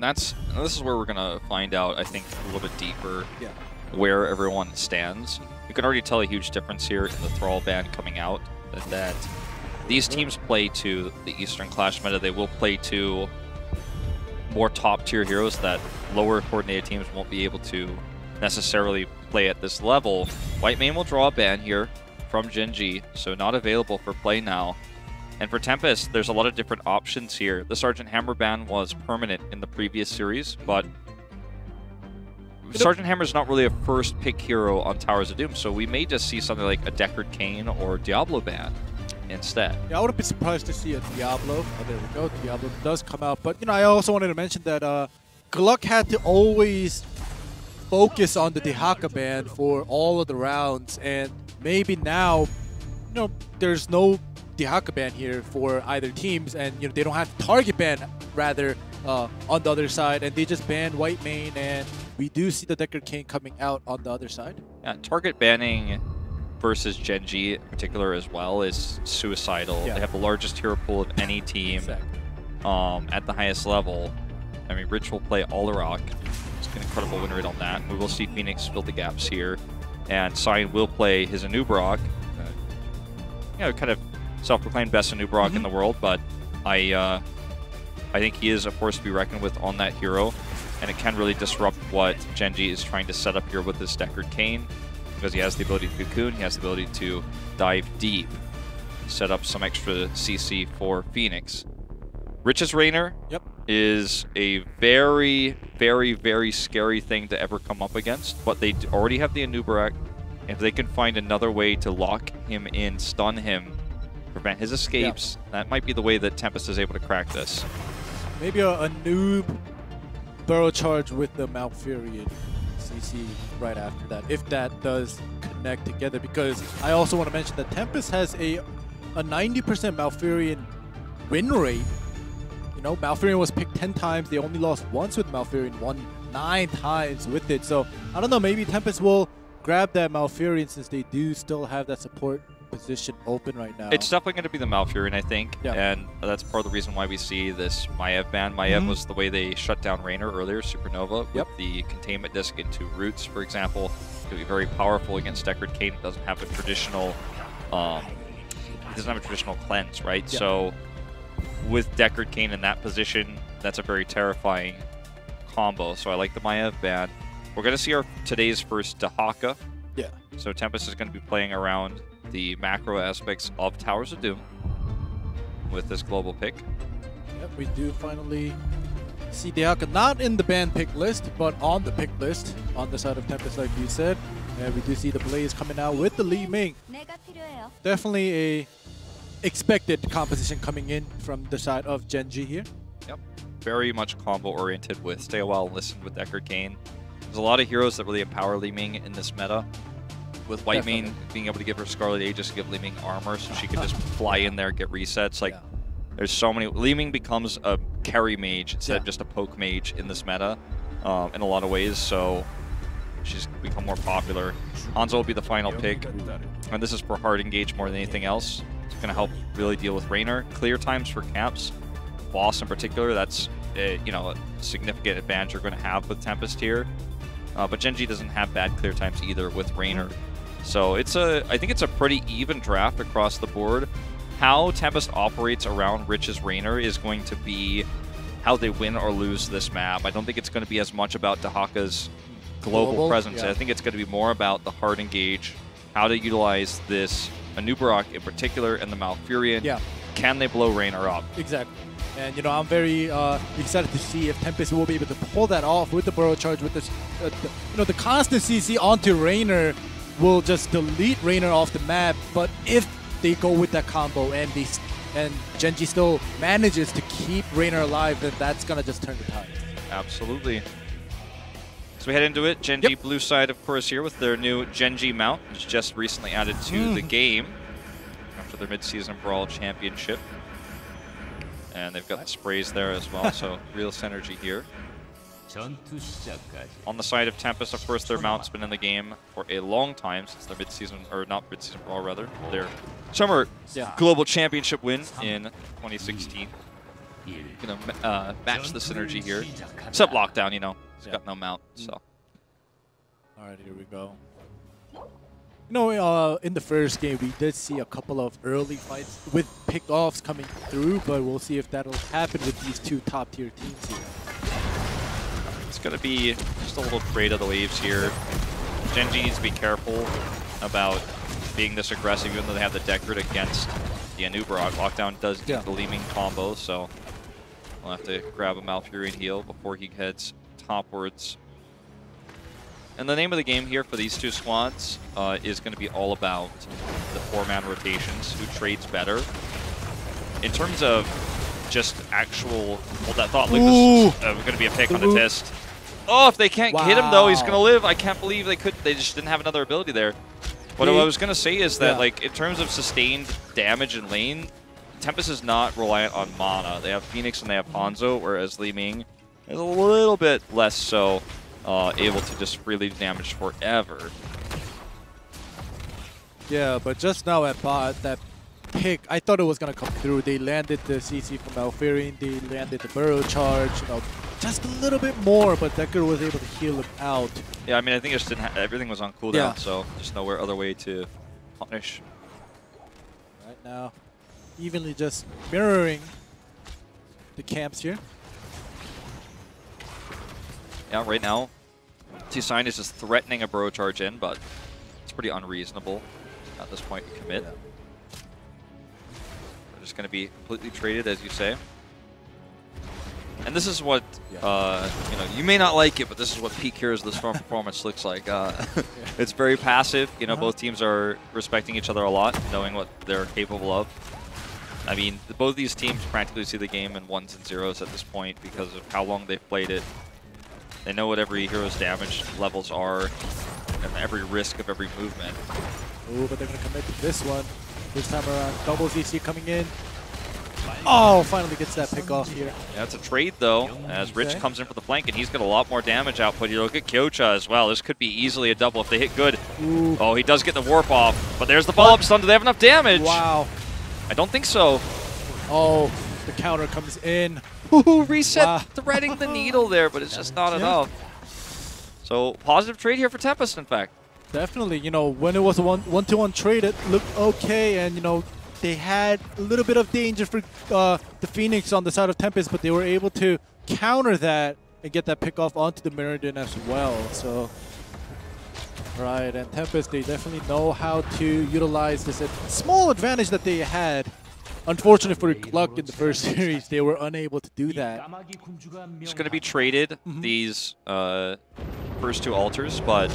And this is where we're gonna find out, I think, a little bit deeper Yeah. where everyone stands. You can already tell a huge difference here in the Thrall ban coming out, that these teams play to the Eastern Clash meta. They will play to more top-tier heroes that lower coordinated teams won't be able to necessarily play at this level. Whitemane will draw a ban here from Gen.G, so not available for play now. And for Tempest, there's a lot of different options here. The Sergeant Hammer ban was permanent in the previous series, but Sergeant Hammer's not really a first pick hero on Towers of Doom, so we may just see something like a Deckard Cain or Diablo ban instead. Yeah, I wouldn't be surprised to see a Diablo. Oh, there we go. Diablo does come out. But, I also wanted to mention that Gluck had to always focus on the Dehaka ban for all of the rounds. And maybe now, there's no Dehaka ban here for either teams. And, they don't have target ban, rather, on the other side. And they just banned Whitemane. And we do see the Deckard Cain coming out on the other side. Yeah, target banning versus Gen.G in particular as well is suicidal. Yeah. They have the largest hero pool of any team at the highest level. I mean, Rich will play Alarak. It's an incredible win rate on that. We will see Phoenix fill the gaps here. And Cyan will play his Anub'arak. Kind of self-proclaimed best Anub'arak in the world, but I think he is a force to be reckoned with on that hero. And it can really disrupt what Gen.G is trying to set up here with this Deckard Cain, because he has the ability to cocoon, he has the ability to dive deep, set up some extra CC for Phoenix. Rich's Raynor is a very, very, very scary thing to ever come up against, but they already have the Anub'arak. If they can find another way to lock him in, stun him, prevent his escapes, that might be the way that Tempest is able to crack this. Maybe a noob Burrow charge with the Malfurion CC right after that, if that does connect together, because I also want to mention that Tempest has a 90% Malfurion win rate. Malfurion was picked 10 times, they only lost once with Malfurion, won 9 times with it. So I don't know, maybe Tempest will grab that Malfurion since they do still have that support position open right now. It's definitely going to be the Malfurion, I think, and that's part of the reason why we see this Maiev ban. Maiev was the way they shut down Raynor earlier, Supernova, with the containment disc into Roots, for example. It could be very powerful against Deckard Cain. It doesn't have a traditional, cleanse, right? So with Deckard Cain in that position, that's a very terrifying combo. So I like the Maiev ban. We're going to see today's first Dehaka. Yeah. So Tempest is going to be playing around the macro aspects of Towers of Doom with this global pick. Yep, we do finally see Dehaka not in the ban pick list, but on the pick list on the side of Tempest, like you said. And we do see the Blaze coming out with the Li Ming. Definitely a expected composition coming in from the side of Gen.G here. Yep, very much combo oriented with Stay a While and Listen with Deckard Cain. There's a lot of heroes that really empower Li Ming in this meta. With Whitemane being able to give her Scarlet Aegis, give Li Ming armor, so she can just fly in there, get resets. Like, there's so many. Li Ming becomes a carry mage instead of just a poke mage in this meta, in a lot of ways. So she's become more popular. Hanzo will be the final pick, and this is for hard engage more than anything else. It's going to help really deal with Raynor. Clear times for camps, boss in particular. That's a significant advantage you're going to have with Tempest here. But Gen.G doesn't have bad clear times either with Raynor. So I think it's a pretty even draft across the board. How Tempest operates around Rich's Raynor is going to be how they win or lose this map. I don't think it's going to be as much about Dehaka's global presence. I think it's going to be more about the hard engage, how to utilize this Anub'arak in particular and the Malfurion. Can they blow Raynor up? Exactly. And, I'm very excited to see if Tempest will be able to pull that off with the Burrow charge, with this, the constant CC onto Raynor will just delete Raynor off the map. But if they go with that combo and Gen.G still manages to keep Raynor alive, then that's going to just turn the tide. Absolutely. So we head into it. Gen.G blue side, of course, here with their new Gen.G mount, which is just recently added to the game after their mid-season Brawl Championship. And they've got the sprays there as well, so real synergy here. On the side of Tempest, of course, their mount's been in the game for a long time, since their mid-season, or not mid-season Brawl, rather, their Summer Global Championship win in 2016. match the synergy here. Except lockdown, he's got no mount. So. All right, here we go. In the first game, we did see a couple of early fights with pick-offs coming through, but we'll see if that'll happen with these two top-tier teams here. It's going to be just a little trade of the waves here. Gen.G needs to be careful about being this aggressive, even though they have the Deckard against the Anubarak. Lockdown does get the Li Ming combo, so we'll have to grab a Malfurion heal before he heads topwards. And the name of the game here for these two squads is going to be all about the 4-man rotations, who trades better. In terms of just actual, hold that thought, like this is going to be a pick on the Tist. Oh, if they can't hit him though, he's going to live. I can't believe they just didn't have another ability there. What I was going to say is that like in terms of sustained damage in lane, Tempest is not reliant on mana. They have Phoenix and they have Hanzo, whereas Li Ming is a little bit less so. Able to just freely damage forever. Yeah, but just now at bot, that pick, I thought it was going to come through. They landed the CC from Malfurion, they landed the burrow charge, just a little bit more, but Deckard was able to heal him out. Yeah, I mean, I think it just didn't everything was on cooldown, so just nowhere other way to punish. Right now, evenly just mirroring the camps here. Yeah, right now, T-Sign is just threatening a burrow charge in, but it's pretty unreasonable at this point to commit. They're just going to be completely traded, as you say. And this is what, you may not like it, but this is what peak Heroes of the Storm performance looks like. It's very passive. Both teams are respecting each other a lot, knowing what they're capable of. I mean, both these teams practically see the game in 1s and 0s at this point because of how long they've played it. They know what every hero's damage levels are and every risk of every movement. Oh, but they're going to commit to this one. This time around, double ZC coming in. Oh, finally gets that pick off here. Yeah, it's a trade, though, as Rich comes in for the flank, and he's got a lot more damage output here. Look at Kyocha as well. This could be easily a double if they hit good. Ooh. Oh, he does get the warp off, but there's the follow-up stun. Do they have enough damage? Wow. I don't think so. Oh, the counter comes in. Ooh, reset threading the needle there, but it's just not enough. So, positive trade here for Tempest, in fact. Definitely. When it was a 1-to-1 trade, it looked okay, and, they had a little bit of danger for the Phoenix on the side of Tempest, but they were able to counter that and get that pick off onto the Meridian as well. So, right, and Tempest, they definitely know how to utilize this small advantage that they had. Unfortunately for Gluck in the first series, they were unable to do that. Just going to be traded, these first two altars, but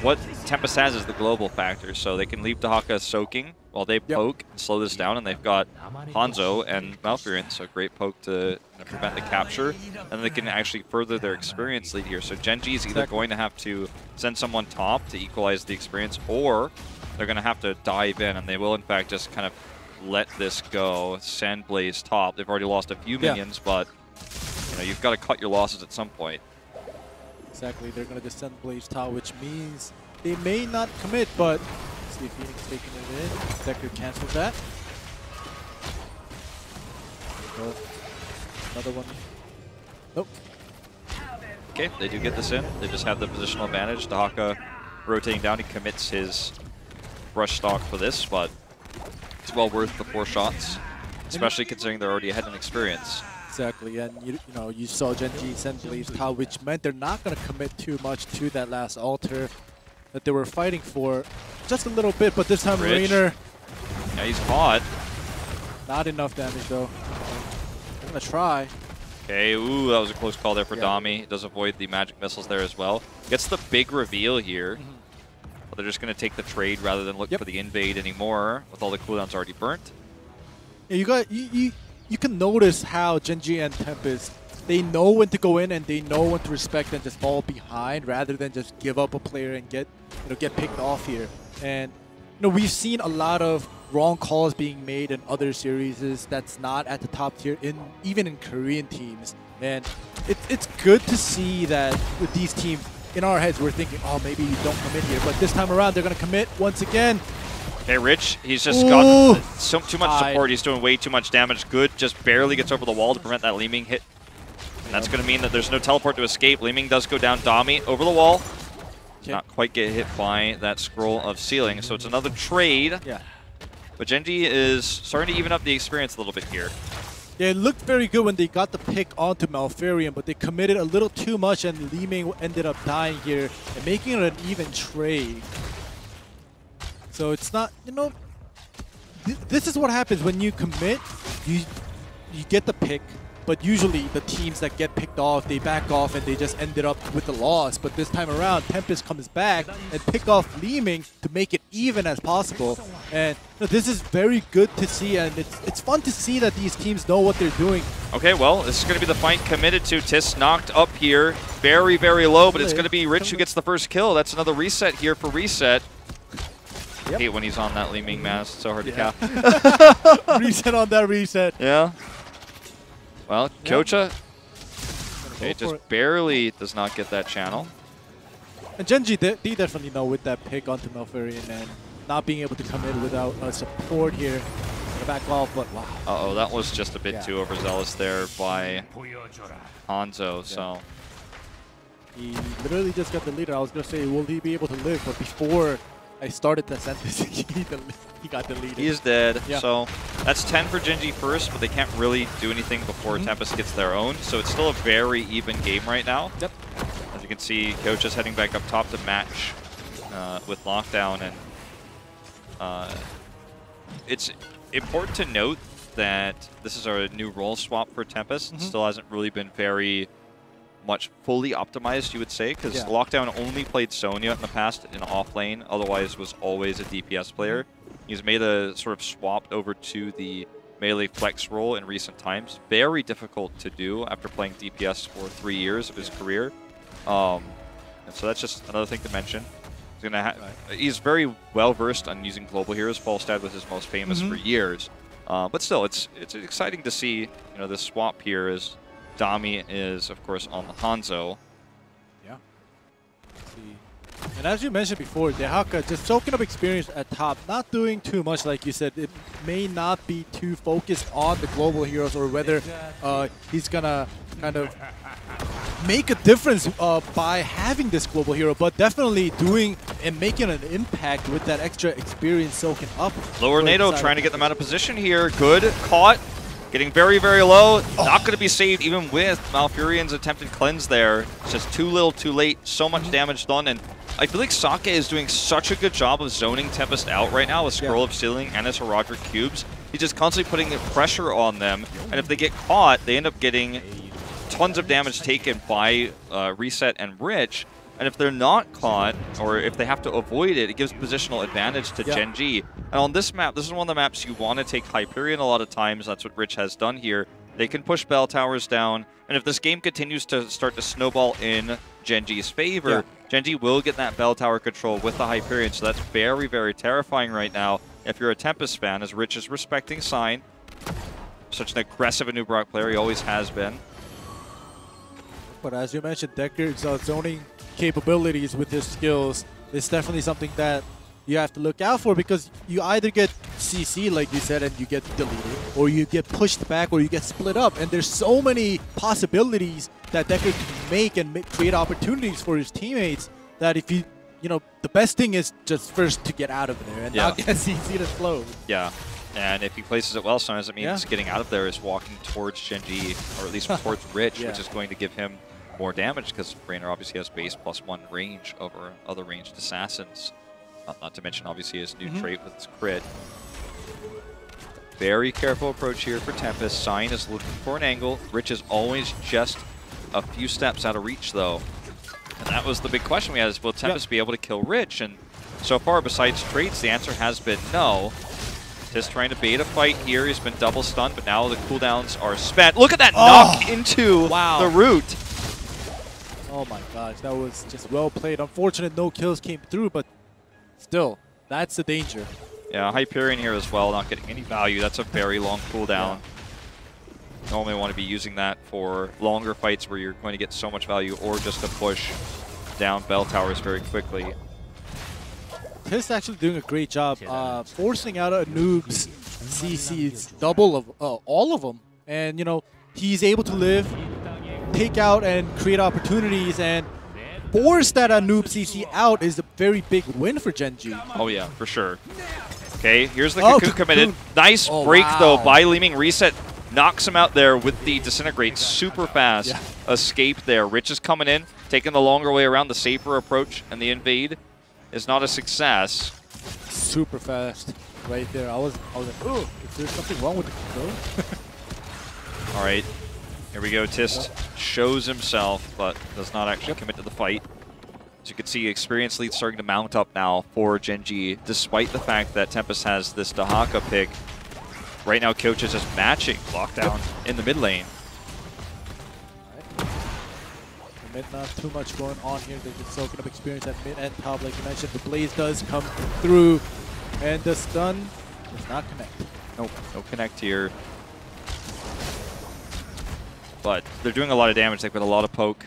what Tempest has is the global factor, so they can leave Dahaka soaking while they poke and slow this down, and they've got Hanzo and Malfurion, so great poke to prevent the capture, and they can actually further their experience lead here. So Gen.G is either going to have to send someone top to equalize the experience, or they're going to have to dive in, and they will in fact just kind of let this go, send Blaze top. They've already lost a few minions, but you've got to cut your losses at some point. Exactly, they're going to just send Blaze top, which means they may not commit, but see if Phoenix taking it in. Deckard cancels that. Another one. Nope. Okay, they do get this in. They just have the positional advantage. Dahaka rotating down, he commits his brush stock for this, but it's well worth the 4 shots, especially considering they're already ahead in experience. Exactly, and you saw Gen.G send Blaze top, which meant they're not going to commit too much to that last altar that they were fighting for. Just a little bit, but this time Raynor. Yeah, he's caught. Not enough damage though. I'm going to try. Okay, ooh, that was a close call there for Dami. Does avoid the magic missiles there as well. Gets the big reveal here. But they're just going to take the trade rather than look for the invade anymore, with all the cooldowns already burnt. Yeah, you can notice how Gen.G and Tempest, they know when to go in and they know when to respect and just fall behind rather than just give up a player and get picked off here. And we've seen a lot of wrong calls being made in other series that's not at the top tier, even in Korean teams. And it's good to see that with these teams, in our heads we're thinking, oh, maybe you don't commit here, but this time around they're going to commit once again. Hey, Rich, he's just Ooh. got too much support. He's doing way too much damage. Good just barely gets over the wall to prevent that Li Ming hit. And that's going to mean that there's no teleport to escape. Li Ming does go down. Dami over the wall. Not quite get hit by that scroll of ceiling. So it's another trade. Yeah. But Gen.G is starting to even up the experience a little bit here. Yeah, it looked very good when they got the pick onto Malfurion, but they committed a little too much, and Li Ming ended up dying here and making it an even trade. So it's not, you know, this is what happens when you commit. You get the pick, but usually the teams that get picked off, they back off and they just ended up with the loss. But this time around, Tempest comes back and pick off Li Ming to make it even as possible. And you know, this is very good to see, and it's fun to see that these teams know what they're doing. Okay, well, this is going to be the fight committed to. Tiss knocked up here, very, very low, but it's going to be Rich who gets the first kill. That's another reset here for Reset. Yep. I hate when he's on that Li Ming mask. It's so hard to cap. Reset on that reset. Yeah. Well, Kocha, okay, just barely does not get that channel. And Gen.G, they definitely know with that pick onto Malfurion and not being able to come in without support here in the back off, but wow. Uh-oh, that was just a bit too overzealous there by Hanzo, so. He literally just got the leader. I was going to say, will he be able to live? But before I started the sentence, he got deleted. He is dead. Yeah. So that's 10 for Gen.G first, but they can't really do anything before Tempest gets their own. So it's still a very even game right now. Yep. As you can see, Coach is heading back up top to match with Lockdown. And it's important to note that this is our new role swap for Tempest. It still hasn't really been very much fully optimized, you would say, because Lockdown only played Sonya in the past in off lane, otherwise was always a DPS player. He's made a sort of swapped over to the melee flex role in recent times. Very difficult to do after playing DPS for 3 years of his career. And so that's just another thing to mention. He's very well versed on using global heroes. Falstad was his most famous for years. But still, it's exciting to see, you know, this swap here is Dami is, of course, on the Hanzo. Yeah. Let's see. And as you mentioned before, Dehaka just soaking up experience at top, not doing too much, like you said. It may not be too focused on the global heroes or whether he's going to kind of make a difference by having this global hero, but definitely doing and making an impact with that extra experience soaking up. Lower NATO trying to get them out of position here. Good. Caught. Getting very, very low. Not going to be saved even with Malfurion's attempted cleanse there. It's just too little, too late. So much damage done. And I feel like Sake is doing such a good job of zoning Tempest out right now with Scroll of Ceiling and his Heraldric Cubes. He's just constantly putting pressure on them. And if they get caught, they end up getting tons of damage taken by Reset and Rich. And if they're not caught, or if they have to avoid it, it gives positional advantage to Gen.G. And on this map, this is one of the maps you want to take Hyperion a lot of times. That's what Rich has done here. They can push bell towers down. And if this game continues to start to snowball in Gen.G's favor, Gen.G will get that bell tower control with the Hyperion. So that's very, very terrifying right now. If you're a Tempest fan, as Rich is respecting Sign. Such an aggressive Anub'arak player, he always has been. But as you mentioned, Decker's zoning capabilities with his skills is definitely something that you have to look out for, because you either get CC, like you said, and you get deleted, or you get pushed back, or you get split up. And there's so many possibilities that Decker can make and create opportunities for his teammates that if you know, the best thing is just first to get out of there and not get CC to slow. Yeah. And if he places it well, sometimes it means getting out of there is walking towards Gen.G, or at least towards Rich, which is going to give him more damage, because Raynor obviously has base +1 range over other ranged assassins. Not to mention, obviously, his new trait with his crit. Very careful approach here for Tempest. Sign is looking for an angle. Rich is always just a few steps out of reach, though. And that was the big question we had, is will Tempest be able to kill Rich? And so far, besides traits, the answer has been no. Just trying to bait a fight here. He's been double stunned, but now the cooldowns are spent. Look at that knock into the root. Oh my gosh, that was just well played. Unfortunate no kills came through, but still, that's the danger. Yeah, Hyperion here as well, not getting any value. That's a very long cooldown. Normally want to be using that for longer fights where you're going to get so much value, or just to push down bell towers very quickly. Tist actually doing a great job forcing out a noob's CC's double of all of them. And, you know, he's able to live, take out and create opportunities, and force that noob CC out is a very big win for Gen.G. Oh, yeah, for sure. Okay, here's the Cocoon committed. Nice break, wow. though, by Leeming. Reset knocks him out there with the Disintegrate. Super fast escape there. Rich is coming in, taking the longer way around, the safer approach, and the invade is not a success. Super fast right there. I was like, oh, is there something wrong with the control? All right, here we go. Tist shows himself, but does not actually commit to the fight. As you can see, experience lead starting to mount up now for Gen.G, despite the fact that Tempest has this Dahaka pick. Right now, Coach is just matching lockdown in the mid lane. Mid, not too much going on here. They're just soaking up experience at mid and top. Like you mentioned, the Blaze does come through, and the stun does not connect. Nope, no connect here. But they're doing a lot of damage, like with a lot of poke.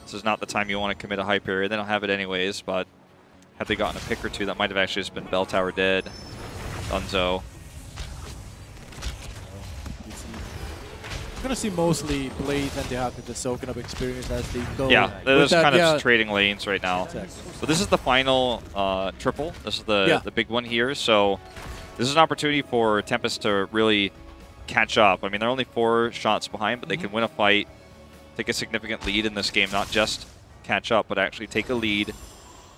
This is not the time you want to commit a high period. They don't have it anyways, but had they gotten a pick or two, that might have actually just been Bell Tower dead. Dunzo. You're going to see mostly Blaze and Dahaka just soaking up experience as they go. Yeah, they're just kind of trading lanes right now. Exactly. But this is the final triple. This is the big one here. So this is an opportunity for Tempest to really catch up. I mean, they're only 4 shots behind, but they can win a fight, take a significant lead in this game, not just catch up, but actually take a lead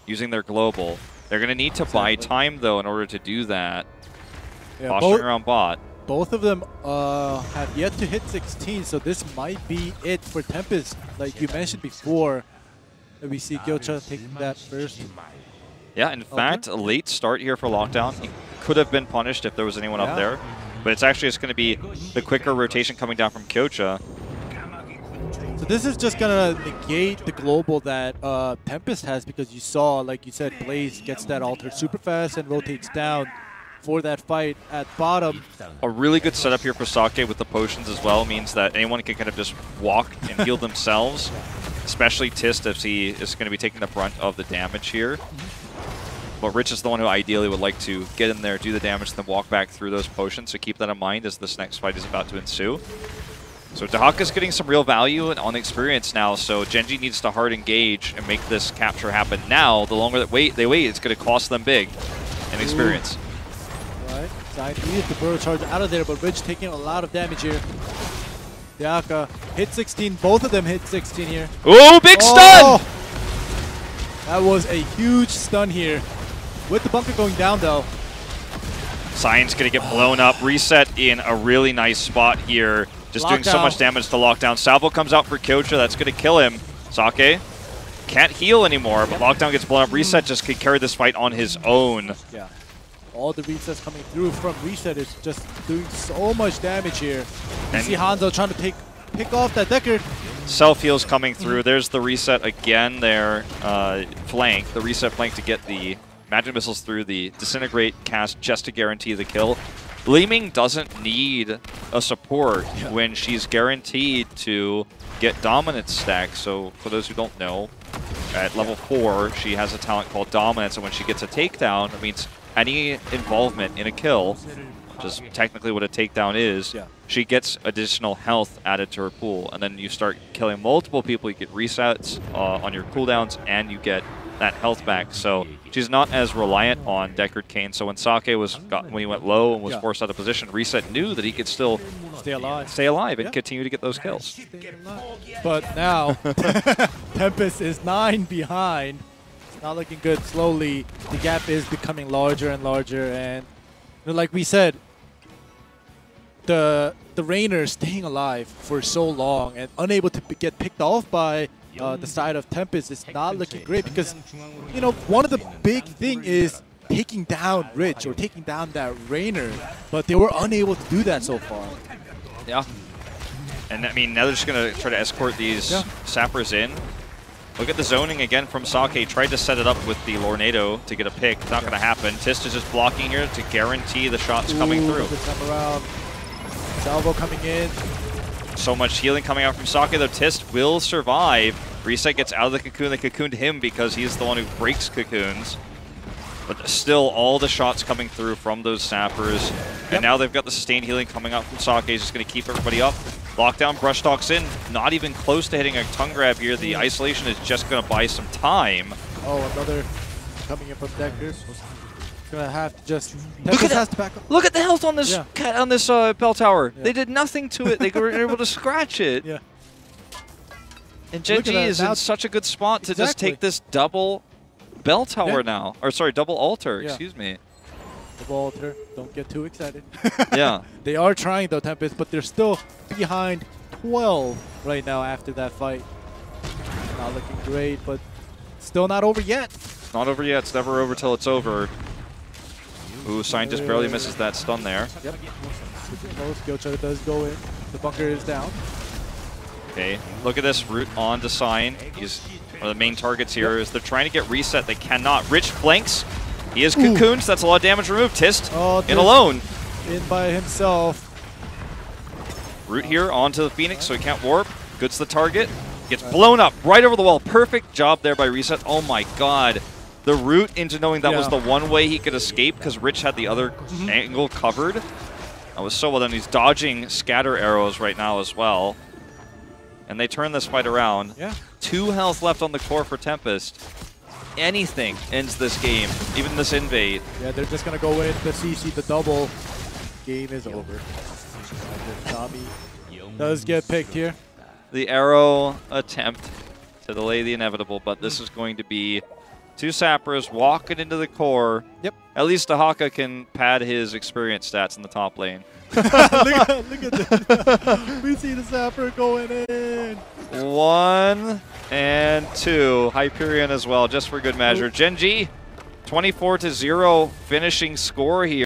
using their global. They're going to need to buy time, though, in order to do that. Yeah, Posturing around bot. Both of them have yet to hit 16, so this might be it for Tempest. Like you mentioned before, we see Gyocha taking that first. Yeah, in fact, a late start here for Lockdown. He could have been punished if there was anyone up there. But it's actually just going to be the quicker rotation coming down from Gyocha. So this is just going to negate the global that Tempest has, because you saw, like you said, Blaze gets that alter super fast and rotates down for that fight at bottom. A really good setup here for Sake with the potions as well means that anyone can kind of just walk and heal themselves, especially Tist if he is going to be taking the brunt of the damage here. But Rich is the one who ideally would like to get in there, do the damage, then walk back through those potions, so keep that in mind as this next fight is about to ensue. So Dahaka's getting some real value on experience now, so Gen.G needs to hard engage and make this capture happen now. The longer that they wait, it's going to cost them big in experience. Right, Side needs the burrow charge out of there, but Rich taking a lot of damage here. Dahaka hit 16, both of them hit 16 here. Ooh, big stun! That was a huge stun here. With the bunker going down, though. Cyan's going to get blown up. Reset in a really nice spot here. Just doing so much damage to Lockdown. Salvo comes out for Kyocha. That's going to kill him. Sake can't heal anymore, but Lockdown gets blown up. Reset just can carry this fight on his own. Yeah. All the resets coming through from Reset is just doing so much damage here. You see Hanzo trying to pick off that Decker. Self-heals coming through. There's the Reset again there. Flank. The Reset flank to get the Magic Missiles through the Disintegrate cast just to guarantee the kill. Leeming doesn't need a support when she's guaranteed to get Dominance stack. So for those who don't know, at level 4, she has a talent called Dominance, and when she gets a takedown, it means any involvement in a kill, which is technically what a takedown is, she gets additional health added to her pool. And then you start killing multiple people, you get resets on your cooldowns, and you get that health back. So she's not as reliant on Deckard Cain. So when Sake when he went low and was forced out of position, Reset knew that he could still stay alive and continue to get those kills. But now Tempest is 9 behind. It's not looking good. Slowly the gap is becoming larger and larger, and like we said, the Rainer staying alive for so long and unable to get picked off by the side of Tempest is not looking great, because, you know, one of the big thing is taking down Rich or taking down that Rainer, but they were unable to do that so far. Yeah. And I mean, now they're just going to try to escort these sappers in. Look at the zoning again from Sake. Tried to set it up with the Lornado to get a pick. Not going to happen. Tist is just blocking here to guarantee the shots coming through. Good time around. Salvo coming in. So much healing coming out from Sake, though. Tist will survive. Reset gets out of the cocoon. They cocooned him because he's the one who breaks cocoons. But still, all the shots coming through from those sappers. And now they've got the sustained healing coming out from Sake. He's just going to keep everybody up. Lockdown, brush talks in. Not even close to hitting a tongue grab here. The isolation is just going to buy some time. Oh, another coming in from Deckers. Gonna have to just. Look at has to back up. Look at the health on this on this bell tower. Yeah. They did nothing to it. They were able to scratch it. Yeah. And Gen.G is in such a good spot to just take this double bell tower now. Or sorry, double altar. Excuse me. Double altar. Don't get too excited. Yeah. They are trying though, Tempest, but they're still behind 12 right now after that fight. Not looking great, but still not over yet. It's not over yet. It's never over till it's over. Ooh, Sign just barely misses that stun there. Yep. Skill check does go in. The bunker is down. Okay, look at this route on to Sign. He's one of the main targets here. Is they're trying to get reset. They cannot. Rich flanks. He is cocooned, so that's a lot of damage removed. Tist in alone. In by himself. Root here onto the Phoenix, so he can't warp. Gets the target. Gets blown up right over the wall. Perfect job there by Reset. Oh my god. The route into knowing that was the one way he could escape because Rich had the other angle covered. That was so well done. He's dodging scatter arrows right now as well. And they turn this fight around. 2 health left on the core for Tempest. Anything ends this game, even this invade. Yeah, they're just going to go in. The CC, the double. Game is over. Tommy does get picked here. The arrow attempt to delay the inevitable, but this is going to be 2 sappers walking into the core. Yep. At least Ahaka can pad his experience stats in the top lane. look at this. We see the sapper going in. 1 and 2. Hyperion as well, just for good measure. Gen.G, 24-0 finishing score here.